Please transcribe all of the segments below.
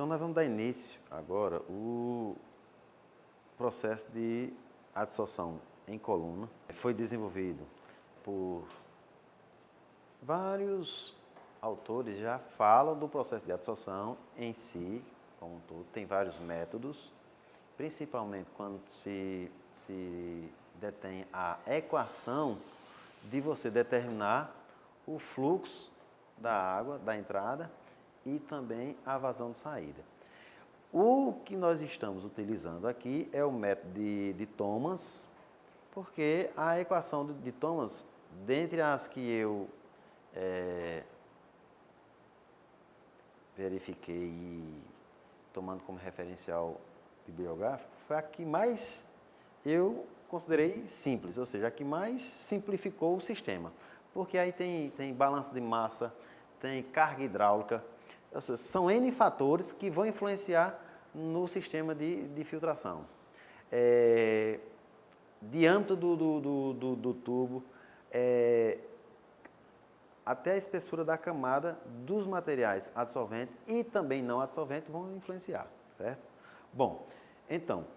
Então, nós vamos dar início agora o processo de adsorção em coluna. Foi desenvolvido por vários autores, já falam do processo de adsorção em si, como um todo. Tem vários métodos, principalmente quando se detém a equação de você determinar o fluxo da água, da entrada, e também a vazão de saída. O que nós estamos utilizando aqui é o método de Thomas, porque a equação de Thomas, dentre as que eu verifiquei e tomando como referencial bibliográfico, foi a que mais eu considerei simples, ou seja, a que mais simplificou o sistema. Porque aí tem balanço de massa, tem carga hidráulica, ou seja, são N fatores que vão influenciar no sistema de filtração. Diâmetro do tubo, até a espessura da camada dos materiais adsorventes e também não adsorventes vão influenciar, certo? Bom, então,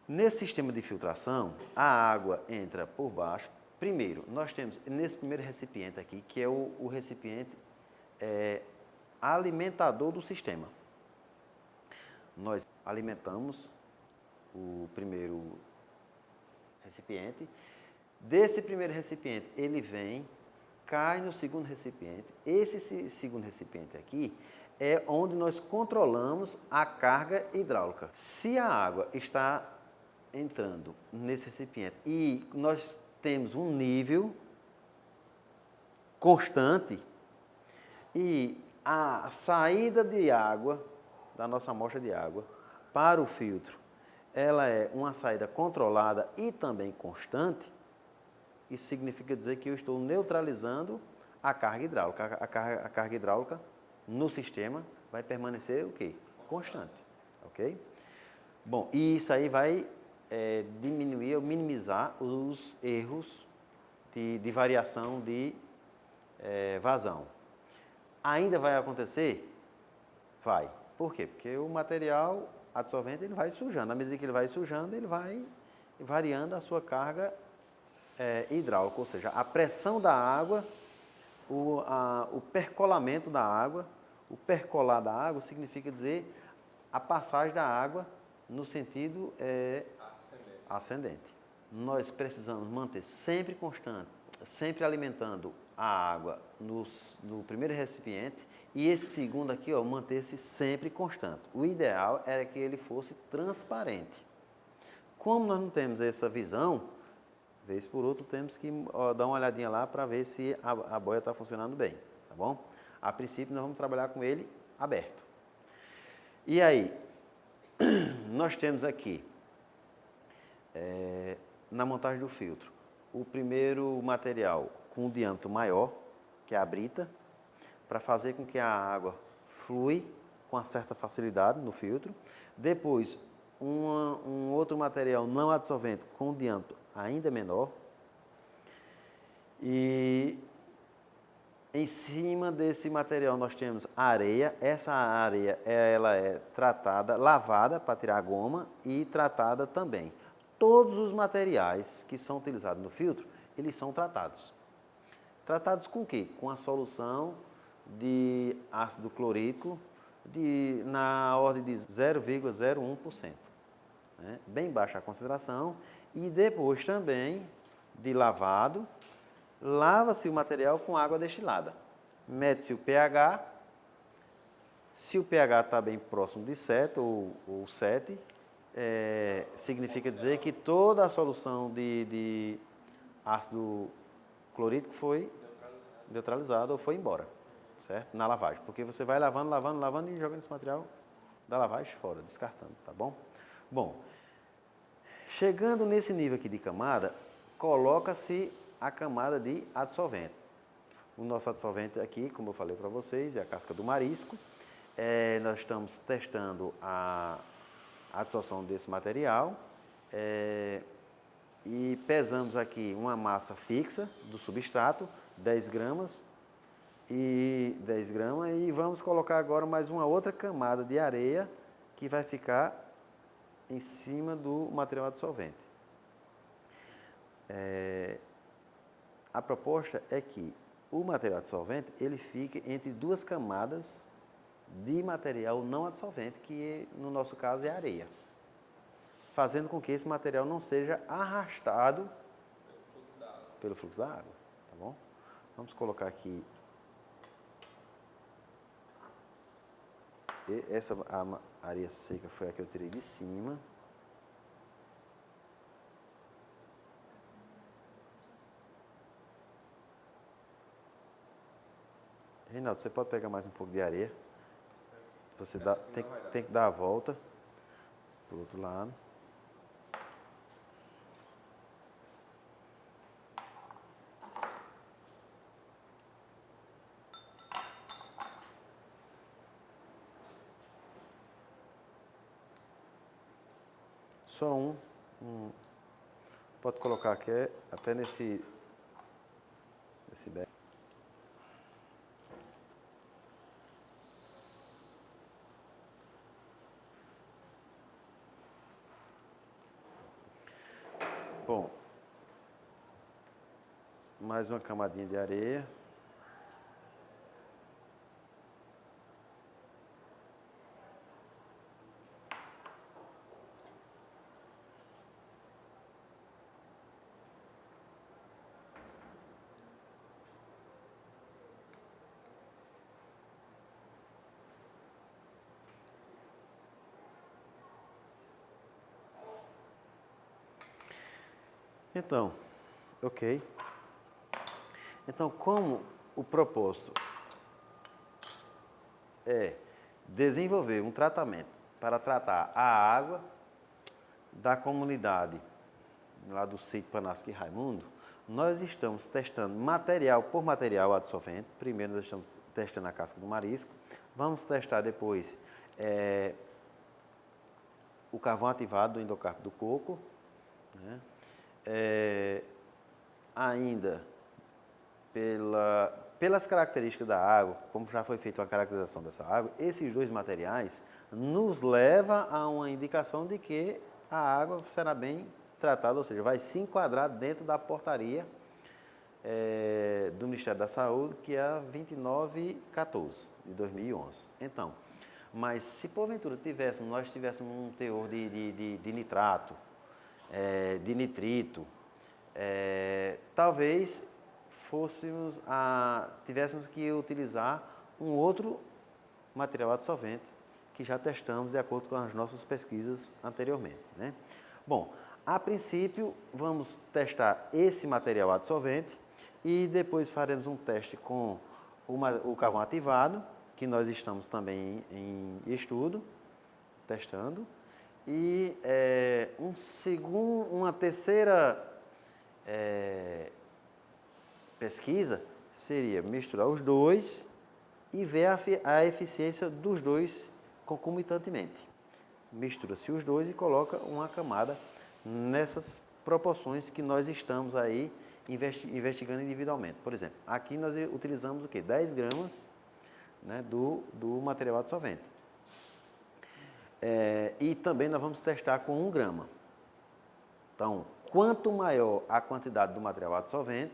nesse sistema de filtração, a água entra por baixo. Primeiro, nós temos nesse primeiro recipiente aqui, que é o recipiente alimentador do sistema. Nós alimentamos o primeiro recipiente. Desse primeiro recipiente, ele vem, cai no segundo recipiente. Esse segundo recipiente aqui é onde nós controlamos a carga hidráulica. Se a água está entrando nesse recipiente e nós temos um nível constante e a saída de água, da nossa amostra de água, para o filtro, ela é uma saída controlada e também constante, isso significa dizer que eu estou neutralizando a carga hidráulica. A carga hidráulica no sistema vai permanecer o quê? Constante. Ok? Bom, e isso aí vai diminuir ou minimizar os erros de variação de vazão. Ainda vai acontecer? Vai. Por quê? Porque o material adsorvente ele vai sujando. À medida que ele vai sujando, ele vai variando a sua carga hidráulica, ou seja, a pressão da água, o percolamento da água. O percolar da água significa dizer a passagem da água no sentido ascendente. Nós precisamos manter sempre constante, sempre alimentando a água no primeiro recipiente e esse segundo aqui, manter-se sempre constante. O ideal era que ele fosse transparente. Como nós não temos essa visão, vez por outra temos que dar uma olhadinha lá para ver se a boia está funcionando bem, tá bom? A princípio nós vamos trabalhar com ele aberto. E aí, nós temos aqui, na montagem do filtro, o primeiro material com um diâmetro maior, que é a brita, para fazer com que a água flui com uma certa facilidade no filtro. Depois, um outro material não adsorvente com um diâmetro ainda menor. E em cima desse material nós temos a areia. Essa areia ela é tratada, lavada para tirar a goma e tratada também. Todos os materiais que são utilizados no filtro, eles são tratados. Tratados com o quê? Com a solução de ácido clorídrico na ordem de 0,01%. Né? Bem baixa a concentração. E depois também de lavado, lava-se o material com água destilada. Mede-se o pH. Se o pH está bem próximo de 7 ou 7, significa dizer que toda a solução de ácido clorídrico foi neutralizada ou foi embora, certo? Na lavagem. Porque você vai lavando e jogando esse material da lavagem fora, descartando, tá bom? Bom, chegando nesse nível aqui de camada, coloca-se a camada de adsorvente. O nosso adsorvente aqui, como eu falei para vocês, é a casca do marisco. Nós estamos testando a adsorção desse material e pesamos aqui uma massa fixa do substrato, 10 gramas, e 10 gramas. E vamos colocar agora mais uma outra camada de areia que vai ficar em cima do material adsorvente. A proposta é que o material adsorvente ele fique entre duas camadas de material não adsorvente, que no nosso caso é areia, fazendo com que esse material não seja arrastado pelo fluxo da água, tá bom? Vamos colocar aqui essa areia seca foi a que eu tirei de cima. Reinaldo, você pode pegar mais um pouco de areia? Você tem que dar a volta para o outro lado. Só pode colocar aqui até nesse beco. Bom, mais uma camadinha de areia. Então, ok. Então, como o propósito é desenvolver um tratamento para tratar a água da comunidade lá do sítio Panasque Raimundo, nós estamos testando material por material adsorvente. Primeiro nós estamos testando a casca do marisco, vamos testar depois o carvão ativado do endocarpo do coco, né? Ainda pelas características da água, como já foi feita uma caracterização dessa água, esses dois materiais nos levam a uma indicação de que a água será bem tratada, ou seja, vai se enquadrar dentro da portaria do Ministério da Saúde, que é a 2914 de 2011. Então, mas se porventura nós tivéssemos um teor de nitrato, de nitrito, talvez tivéssemos que utilizar um outro material adsorvente que já testamos de acordo com as nossas pesquisas anteriormente, né? Bom, a princípio vamos testar esse material adsorvente e depois faremos um teste com o carvão ativado, que nós estamos também em estudo, testando, e uma terceira pesquisa seria misturar os dois e ver a eficiência dos dois concomitantemente. Mistura-se os dois e coloca uma camada nessas proporções que nós estamos aí investigando individualmente. Por exemplo, aqui nós utilizamos o quê? 10 gramas, né, do material adsorvente. E também nós vamos testar com 1 grama. Então, quanto maior a quantidade do material adsorvente,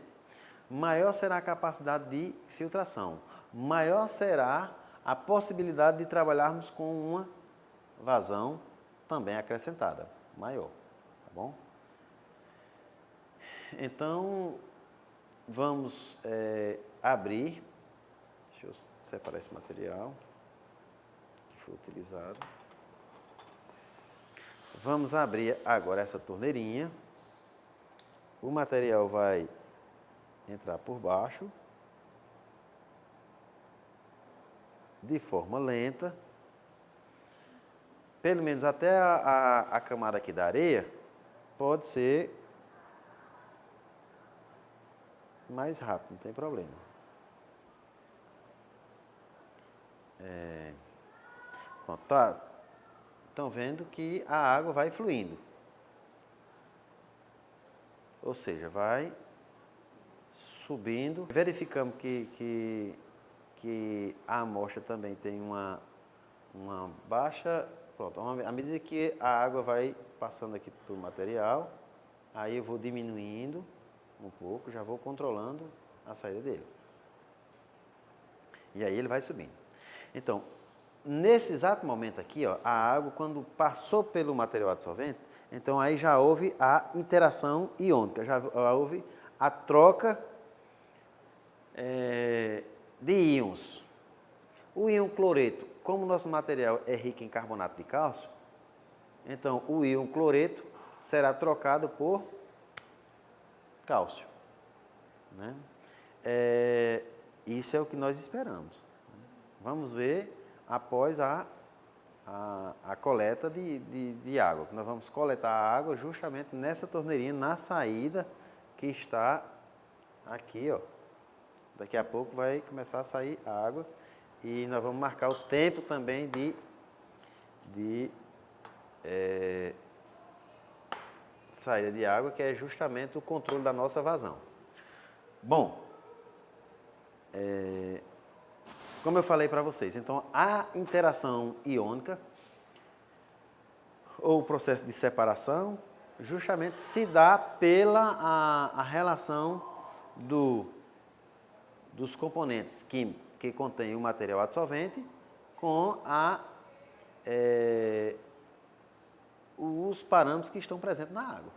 maior será a capacidade de filtração, maior será a possibilidade de trabalharmos com uma vazão também acrescentada, maior, tá bom? Então, vamos abrir, deixa eu separar esse material que foi utilizado. Vamos abrir agora essa torneirinha, o material vai entrar por baixo, de forma lenta, pelo menos até a camada aqui da areia, pode ser mais rápido, não tem problema. Pronto, estão vendo que a água vai fluindo, ou seja, vai subindo. Verificamos que que a amostra também tem uma baixa... Pronto, à medida que a água vai passando aqui para o material, aí eu vou diminuindo um pouco, já vou controlando a saída dele. E aí ele vai subindo. Então, nesse exato momento aqui, ó, a água, quando passou pelo material adsorvente, então aí já houve a interação iônica, já houve a troca de íons. O íon cloreto, como o nosso material é rico em carbonato de cálcio, então o íon cloreto será trocado por cálcio. Né? Isso é o que nós esperamos. Vamos ver após a coleta de água. Nós vamos coletar a água justamente nessa torneirinha, na saída que está aqui, ó. Daqui a pouco vai começar a sair a água e nós vamos marcar o tempo também de saída de água, que é justamente o controle da nossa vazão. Bom, como eu falei para vocês, então a interação iônica ou o processo de separação justamente se dá pela a relação dos componentes químicos que contém o material adsorvente com os parâmetros que estão presentes na água.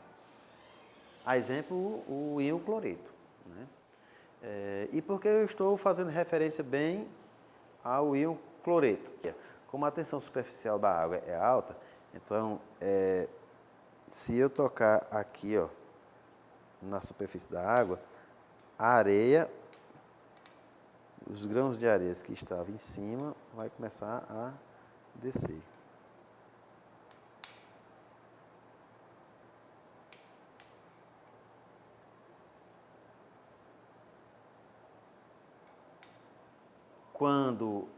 A exemplo, o íon cloreto. Né? E por que eu estou fazendo referência bem ao íon cloreto? Como a tensão superficial da água é alta, então, se eu tocar aqui, ó, na superfície da água, a areia, os grãos de areia que estavam em cima, vai começar a descer. Quando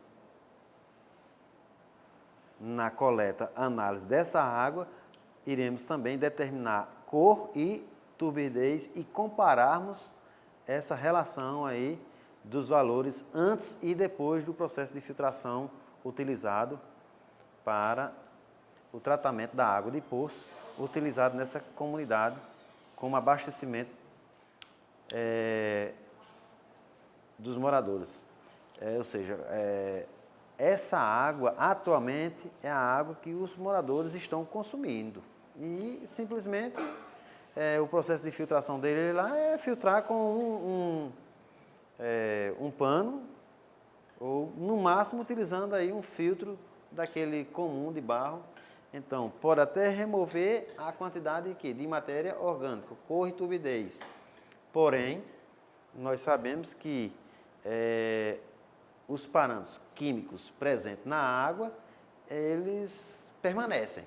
na coleta, análise dessa água, iremos também determinar cor e turbidez e compararmos essa relação aí dos valores antes e depois do processo de filtração utilizado para o tratamento da água de poço, utilizado nessa comunidade como abastecimento dos moradores. Ou seja, essa água atualmente é a água que os moradores estão consumindo. E simplesmente o processo de filtração dele lá é filtrar com um pano, ou no máximo utilizando aí um filtro daquele comum de barro. Então, pode até remover a quantidade de matéria orgânica, cor e turbidez. Porém, nós sabemos que os parâmetros químicos presentes na água, eles permanecem.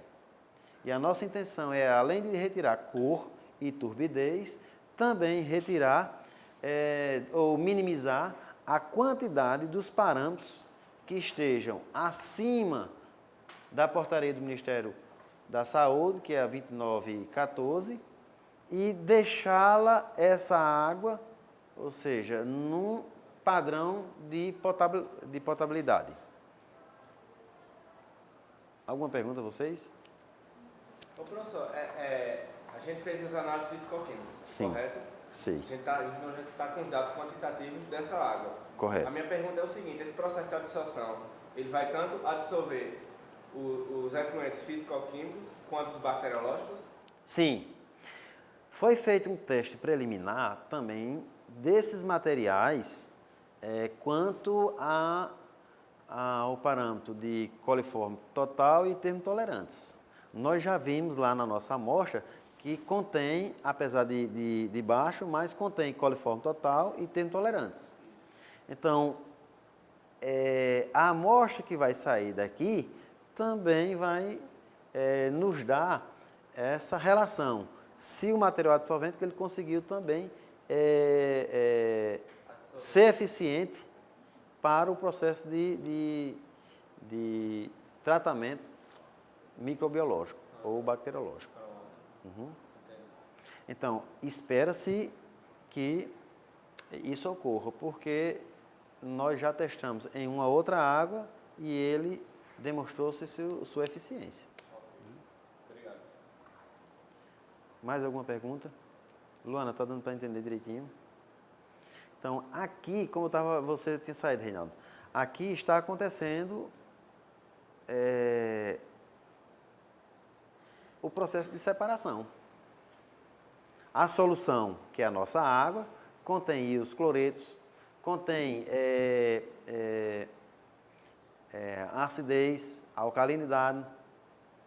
E a nossa intenção é, além de retirar cor e turbidez, também retirar ou minimizar a quantidade dos parâmetros que estejam acima da portaria do Ministério da Saúde, que é a 2914, e deixá-la, essa água, ou seja, num padrão de potabilidade. Alguma pergunta a vocês? Ô, professor, a gente fez as análises físico-químicas, correto? Sim. A gente está com os dados quantitativos dessa água. Correto. A minha pergunta é o seguinte: esse processo de adsorção, ele vai tanto absorver os efluentes físico-químicos quanto os bacteriológicos? Sim. Foi feito um teste preliminar também desses materiais quanto ao parâmetro de coliforme total e termotolerantes. Nós já vimos lá na nossa amostra que contém, apesar de baixo, mas contém coliforme total e termotolerantes. Então, a amostra que vai sair daqui também vai nos dar essa relação. Se o material adsorvente que ele conseguiu também ser eficiente para o processo de tratamento microbiológico ou bacteriológico. Uhum. Então, espera-se que isso ocorra, porque nós já testamos em uma outra água e ele demonstrou-se sua eficiência. Obrigado. Mais alguma pergunta? Luana, está dando para entender direitinho? Então, aqui, como você tinha saído, Reinaldo, aqui está acontecendo o processo de separação. A solução, que é a nossa água, contém íons cloretos, contém acidez, alcalinidade,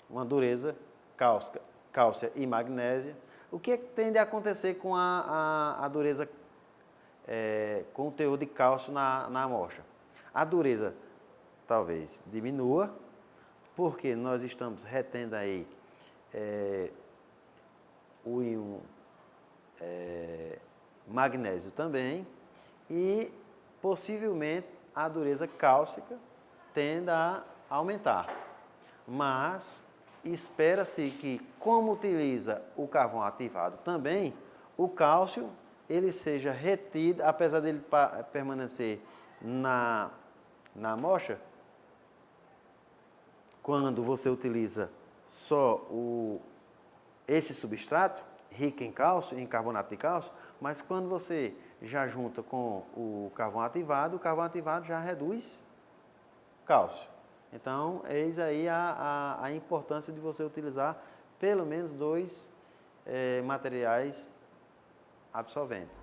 uma dureza cálcia e magnésia. O que tende a acontecer com a dureza, com o teor de cálcio na amostra? A dureza talvez diminua, porque nós estamos retendo aí o íon magnésio também, e possivelmente a dureza cálcica tenda a aumentar. Mas espera-se que, como utiliza o carvão ativado também, o cálcio ele seja retido, apesar dele permanecer na amostra. Quando você utiliza só esse substrato, rico em cálcio, em carbonato de cálcio, mas quando você já junta com o carvão ativado já reduz cálcio. Então, eis aí a importância de você utilizar pelo menos 2 materiais absorventes.